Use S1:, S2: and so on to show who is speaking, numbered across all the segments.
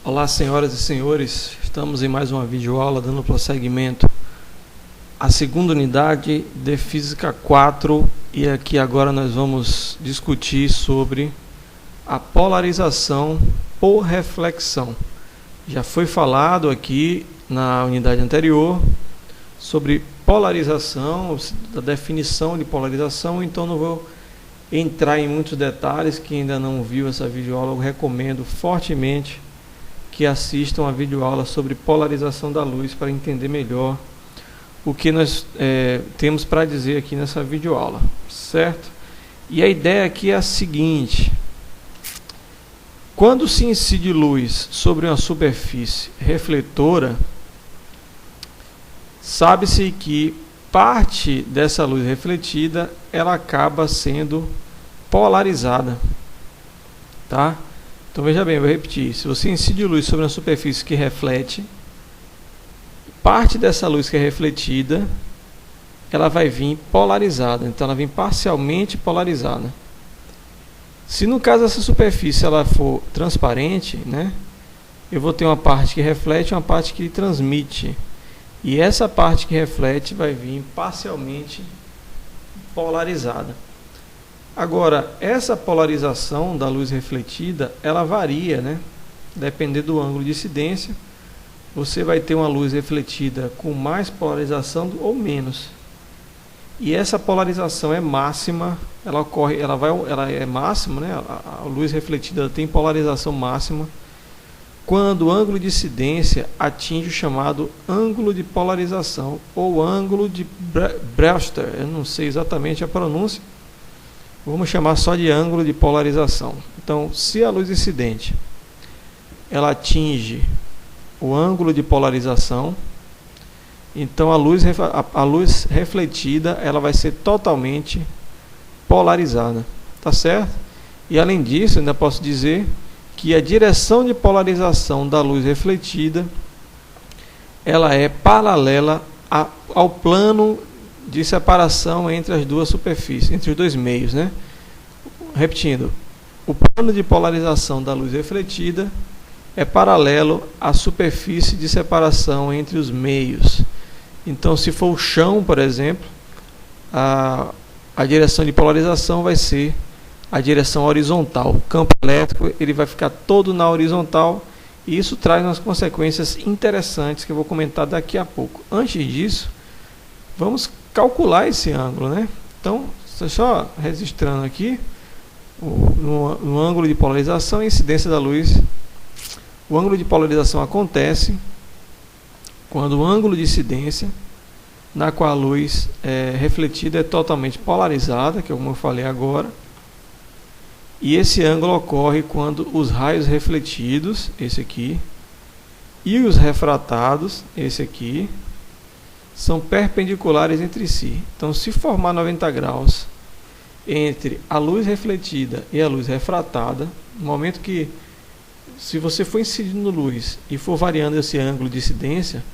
S1: Olá, senhoras e senhores, estamos em mais uma videoaula dando prosseguimento à segunda unidade de Física 4 e aqui agora nós vamos discutir sobre a polarização por reflexão. Já foi falado aqui na unidade anterior sobre polarização, da definição de polarização, então não vou entrar em muitos detalhes. Quem ainda não viu essa videoaula, eu recomendo fortemente que assistam a videoaula sobre polarização da luz para entender melhor o que nós temos para dizer aqui nessa videoaula, certo? E a ideia aqui é a seguinte: quando se incide luz sobre uma superfície refletora, sabe-se que parte dessa luz refletida ela acaba sendo polarizada, tá? Então veja bem, eu vou repetir. Se você incide luz sobre uma superfície que reflete, parte dessa luz que é refletida, ela vai vir polarizada. Então ela vem parcialmente polarizada. Se no caso essa superfície ela for transparente, né, eu vou ter uma parte que reflete e uma parte que transmite. E essa parte que reflete vai vir parcialmente polarizada. Agora, essa polarização da luz refletida, ela varia, né? Dependendo do ângulo de incidência, você vai ter uma luz refletida com mais polarização ou menos. E essa polarização é máxima, ela é máxima, né? A luz refletida tem polarização máxima quando o ângulo de incidência atinge o chamado ângulo de polarização ou ângulo de Brewster. Eu não sei exatamente a pronúncia. Vamos chamar só de ângulo de polarização. Então, se a luz incidente ela atinge o ângulo de polarização, então a luz refletida ela vai ser totalmente polarizada, tá certo? E além disso, ainda posso dizer que a direção de polarização da luz refletida ela é paralela ao plano de separação entre as duas superfícies, entre os dois meios, né? Repetindo, o plano de polarização da luz refletida é paralelo à superfície de separação entre os meios. Então, se for o chão, por exemplo, a direção de polarização vai ser a direção horizontal. O campo elétrico ele vai ficar todo na horizontal e isso traz umas consequências interessantes que eu vou comentar daqui a pouco. Antes disso, vamos calcular esse ângulo, né? Então, só registrando aqui no ângulo de polarização e incidência da luz. O ângulo de polarização acontece quando o ângulo de incidência na qual a luz refletida é totalmente polarizada, que é como eu falei agora, e esse ângulo ocorre quando os raios refletidos, esse aqui, e os refratados, esse aqui, são perpendiculares entre si. Então, se formar 90 graus entre a luz refletida e a luz refratada, no momento que, se você for incidindo luz e for variando esse ângulo de incidência,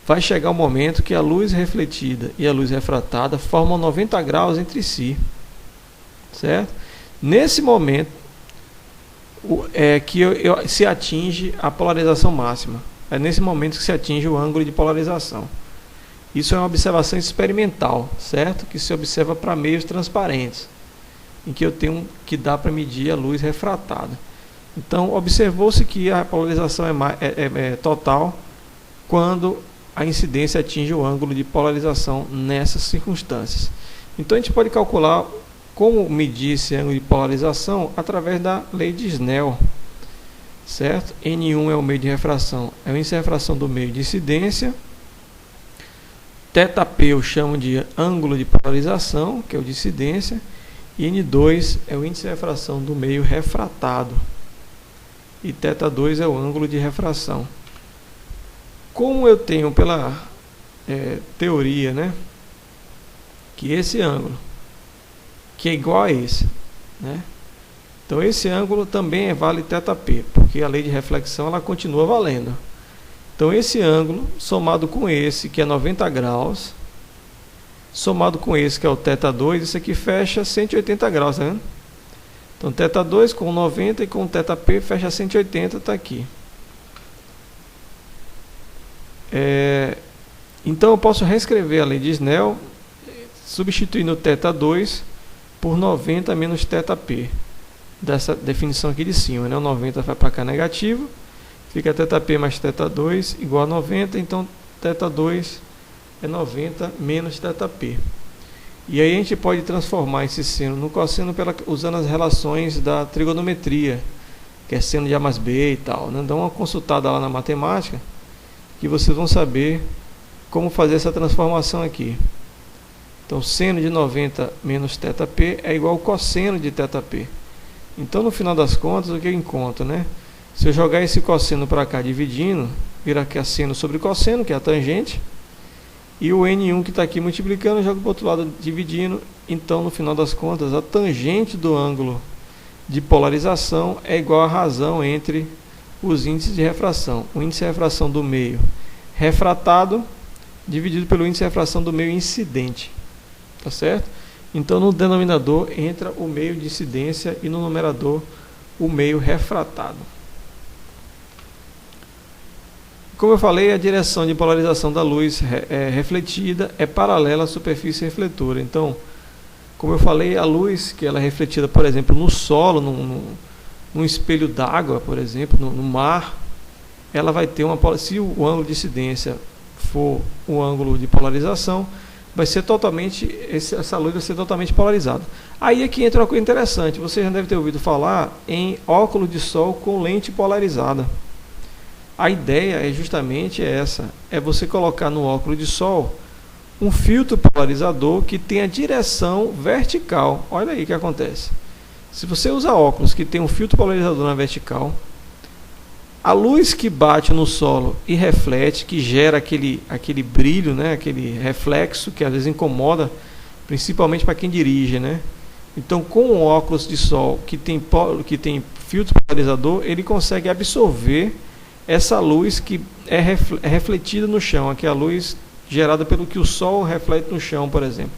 S1: vai chegar o momento que a luz refletida e a luz refratada formam 90 graus entre si, certo? Nesse momento que se atinge a polarização máxima. É nesse momento que se atinge o ângulo de polarização. Isso é uma observação experimental, certo? Que se observa para meios transparentes, em que eu tenho que dar para medir a luz refratada. Então, observou-se que a polarização é total quando a incidência atinge o ângulo de polarização nessas circunstâncias. Então, a gente pode calcular como medir esse ângulo de polarização através da lei de Snell, certo? N1 é o meio de refração, é o índice de refração do meio de incidência. Θp eu chamo de ângulo de polarização, que é o de incidência, e N2 é o índice de refração do meio refratado, e θ2 é o ângulo de refração. Como eu tenho pela teoria, né, que esse ângulo, que é igual a esse, né, então esse ângulo também vale θp, porque a lei de reflexão ela continua valendo. Então, esse ângulo, somado com esse, que é 90 graus, somado com esse, que é o θ2, isso aqui fecha 180 graus, tá vendo? Então, θ2 com 90 e com θp fecha 180, está aqui. Então eu posso reescrever a lei de Snell, substituindo o θ2 por 90 menos θp, dessa definição aqui de cima, né? O 90 vai para cá negativo, fica θp mais θ2 igual a 90, então θ2 é 90 menos θp. E aí a gente pode transformar esse seno no cosseno usando as relações da trigonometria, que é seno de A mais B e tal, né? Dá uma consultada lá na matemática, que vocês vão saber como fazer essa transformação aqui. Então, seno de 90 menos θp é igual ao cosseno de θp. Então, no final das contas, o que eu encontro, né? Se eu jogar esse cosseno para cá dividindo, vira aqui a seno sobre cosseno, que é a tangente, e o N1 que está aqui multiplicando, eu jogo para o outro lado dividindo. Então, no final das contas, a tangente do ângulo de polarização é igual à razão entre os índices de refração. O índice de refração do meio refratado dividido pelo índice de refração do meio incidente. Tá certo? Então, no denominador entra o meio de incidência e no numerador o meio refratado. Como eu falei, a direção de polarização da luz refletida é paralela à superfície refletora. Então, como eu falei, a luz que ela é refletida, por exemplo, no solo, num espelho d'água, por exemplo, no mar, ela vai ter se o ângulo de incidência for o ângulo de polarização, vai ser essa luz vai ser totalmente polarizada. Aí é que entra uma coisa interessante. Você já deve ter ouvido falar em óculos de sol com lente polarizada. A ideia é justamente essa, é você colocar no óculos de sol um filtro polarizador que tenha direção vertical. Olha aí o que acontece. Se você usa óculos que tem um filtro polarizador na vertical, a luz que bate no solo e reflete, que gera aquele brilho, né, aquele reflexo que às vezes incomoda, principalmente para quem dirige, né? Então, com um óculos de sol que tem filtro polarizador, ele consegue absorver essa luz que é refletida no chão, aqui é a luz gerada pelo que o sol reflete no chão, por exemplo.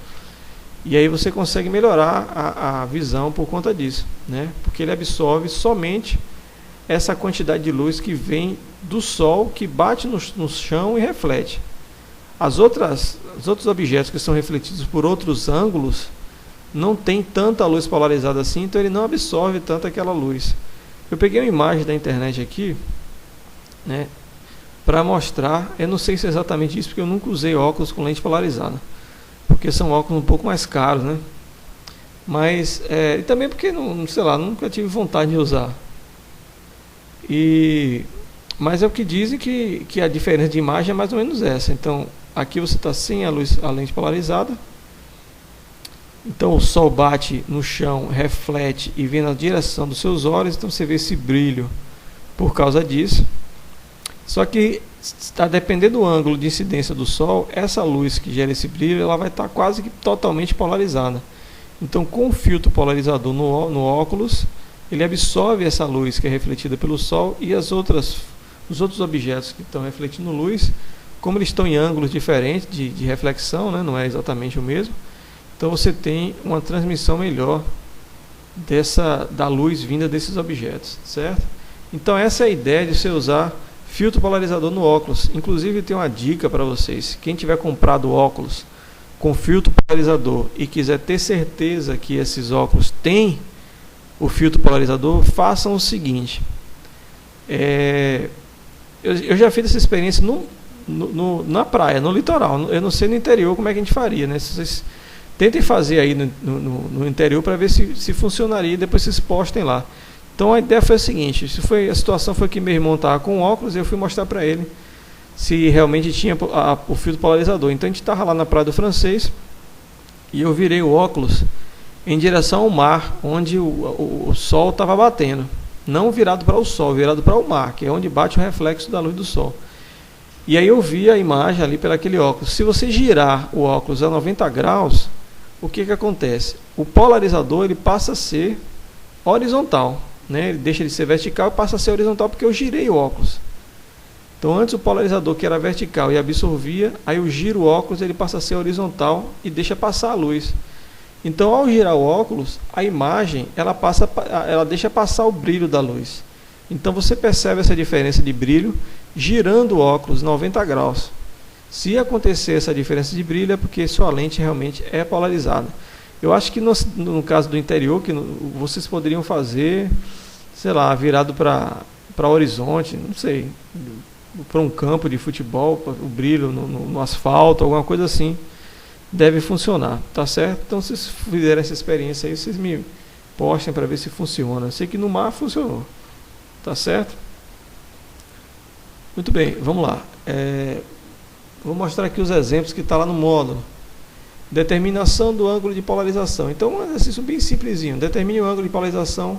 S1: E aí você consegue melhorar a visão por conta disso, né? Porque ele absorve somente essa quantidade de luz que vem do sol, que bate no chão e reflete. Os outros objetos que são refletidos por outros ângulos não tem tanta luz polarizada assim, então ele não absorve tanto aquela luz. Eu peguei uma imagem da internet aqui, né, para mostrar. Eu não sei se é exatamente isso, porque eu nunca usei óculos com lente polarizada, porque são óculos um pouco mais caros, né? Mas e também porque sei lá, nunca tive vontade de usar. Mas é o que dizem que a diferença de imagem é mais ou menos essa. Então aqui você está sem a lente polarizada. Então o sol bate no chão, reflete e vem na direção dos seus olhos. Então você vê esse brilho por causa disso. Só que está dependendo do ângulo de incidência do sol, essa luz que gera esse brilho, ela vai estar quase que totalmente polarizada. Então, com o filtro polarizador no óculos, ele absorve essa luz que é refletida pelo sol, e os outros objetos que estão refletindo luz, como eles estão em ângulos diferentes de reflexão, né, não é exatamente o mesmo, então você tem uma transmissão melhor da luz vinda desses objetos, certo? Então essa é a ideia de você usar filtro polarizador no óculos. Inclusive tem uma dica para vocês: quem tiver comprado óculos com filtro polarizador e quiser ter certeza que esses óculos têm o filtro polarizador, façam o seguinte. Eu já fiz essa experiência na praia, no litoral. Eu não sei no interior como é que a gente faria, né? Vocês tentem fazer aí no interior para ver se funcionaria, e depois vocês postem lá. Então a ideia foi a seguinte: a situação foi que meu irmão estava com óculos e eu fui mostrar para ele se realmente tinha o filtro polarizador. Então a gente estava lá na Praia do Francês e eu virei o óculos em direção ao mar, onde o sol estava batendo. Não virado para o sol, virado para o mar, que é onde bate o reflexo da luz do sol. E aí eu vi a imagem ali pelo aquele óculos. Se você girar o óculos a 90 graus, o que acontece? O polarizador ele passa a ser horizontal, né? Ele deixa de ser vertical e passa a ser horizontal, porque eu girei o óculos. Então antes o polarizador, que era vertical e absorvia, aí eu giro o óculos, ele passa a ser horizontal e deixa passar a luz. Então ao girar o óculos, a imagem ela deixa passar o brilho da luz. Então você percebe essa diferença de brilho girando o óculos 90 graus. Se acontecer essa diferença de brilho é porque sua lente realmente é polarizada. Eu acho que no caso do interior, que vocês poderiam fazer, sei lá, virado para horizonte, não sei, para um campo de futebol, o brilho no asfalto, alguma coisa assim, deve funcionar, tá certo? Então, se vocês fizerem essa experiência aí, vocês me postem para ver se funciona. Eu sei que no mar funcionou, tá certo? Muito bem, vamos lá. Vou mostrar aqui os exemplos que está lá no módulo. Determinação do ângulo de polarização. Então, um exercício bem simplesinho. Determine o ângulo de polarização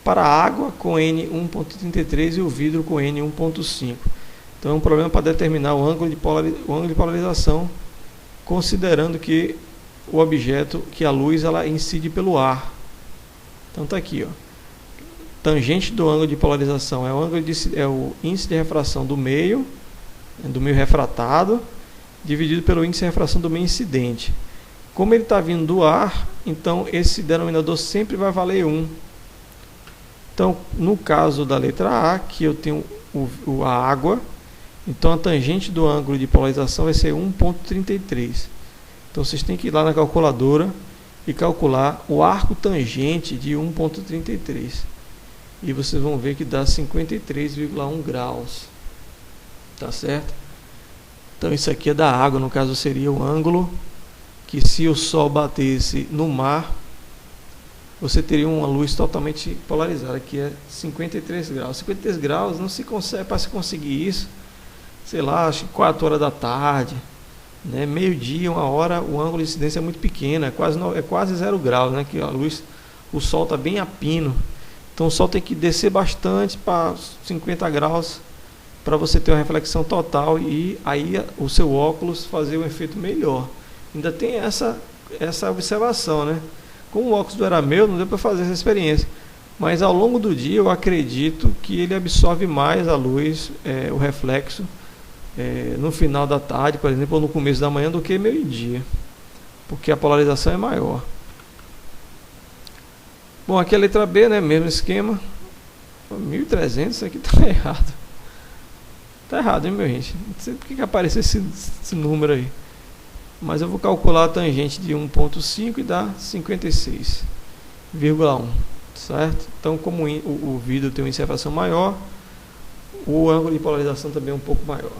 S1: para a água com N 1.33 e o vidro com N 1.5. Então, é um problema para determinar o ângulo de polarização, considerando que o objeto, que a luz, ela incide pelo ar. Então, está aqui, ó. Tangente do ângulo de polarização é o índice de refração do meio refratado, dividido pelo índice de refração do meio incidente. Como ele está vindo do ar, então esse denominador sempre vai valer 1. Então, no caso da letra A, que eu tenho a água, então a tangente do ângulo de polarização vai ser 1.33. Então, vocês têm que ir lá na calculadora e calcular o arco tangente de 1.33. E vocês vão ver que dá 53,1 graus. Tá certo? Então, isso aqui é da água, no caso seria o ângulo que, se o sol batesse no mar, você teria uma luz totalmente polarizada, que é 53 graus. 53 graus não se consegue, para se conseguir isso, sei lá, acho que 4 horas da tarde, né? Meio-dia, 1 hora, o ângulo de incidência é muito pequeno, é quase 0 graus, né? Que a luz, o sol está bem a pino. Então o sol tem que descer bastante para 50 graus para você ter uma reflexão total e aí o seu óculos fazer um efeito melhor. Ainda tem essa observação, né? Como o óculos não era meu, não deu para fazer essa experiência. Mas ao longo do dia eu acredito que ele absorve mais a luz, o reflexo, no final da tarde, por exemplo, ou no começo da manhã, do que meio-dia. Porque a polarização é maior. Bom, aqui a letra B, né? Mesmo esquema. 1300, isso aqui está errado. Está errado, hein, meu gente? Não sei porque que apareceu esse número aí. Mas eu vou calcular a tangente de 1.5 e dá 56,1. Certo? Então, como o vidro tem uma índice de refração maior, o ângulo de polarização também é um pouco maior.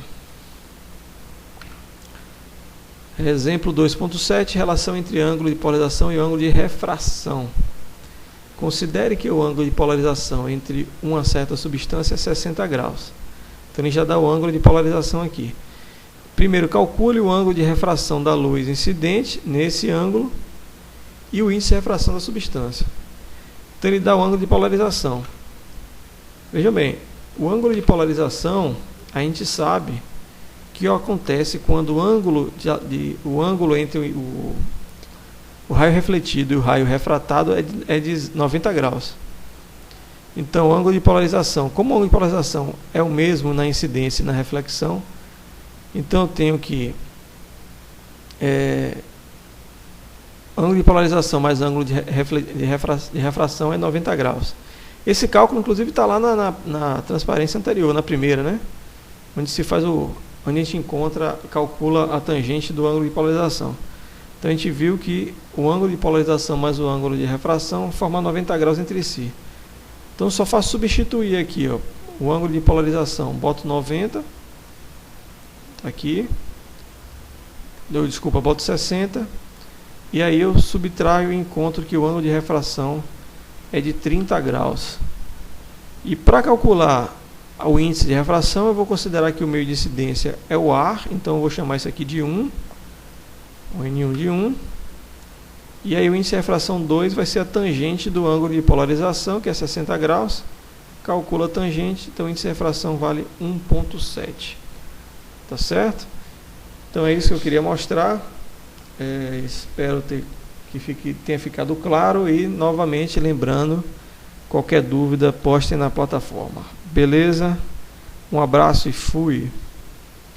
S1: Exemplo 2.7, relação entre ângulo de polarização e ângulo de refração. Considere que o ângulo de polarização entre uma certa substância é 60 graus. Então, ele já dá o ângulo de polarização aqui. Primeiro, calcule o ângulo de refração da luz incidente nesse ângulo e o índice de refração da substância. Então, ele dá o ângulo de polarização. Vejam bem, o ângulo de polarização, a gente sabe que acontece quando o ângulo entre o raio refletido e o raio refratado é de 90 graus. Então, o ângulo de polarização, como o ângulo de polarização é o mesmo na incidência e na reflexão, então eu tenho que ângulo de polarização mais ângulo de refração é 90 graus. Esse cálculo, inclusive, está lá na transparência anterior, na primeira, né? Onde se faz onde a gente calcula a tangente do ângulo de polarização. Então, a gente viu que o ângulo de polarização mais o ângulo de refração formam 90 graus entre si. Então, só faço substituir aqui, ó, o ângulo de polarização. Boto 90, aqui. Boto 60. E aí eu subtraio e encontro que o ângulo de refração é de 30 graus. E para calcular o índice de refração, eu vou considerar que o meio de incidência é o ar. Então, eu vou chamar isso aqui de 1. O N1 de 1. E aí o índice de refração 2 vai ser a tangente do ângulo de polarização, que é 60 graus. Calcula a tangente, então o índice de refração vale 1.7. Tá certo? Então é isso que eu queria mostrar. Espero que tenha ficado claro. E novamente lembrando, qualquer dúvida postem na plataforma. Beleza? Um abraço e fui!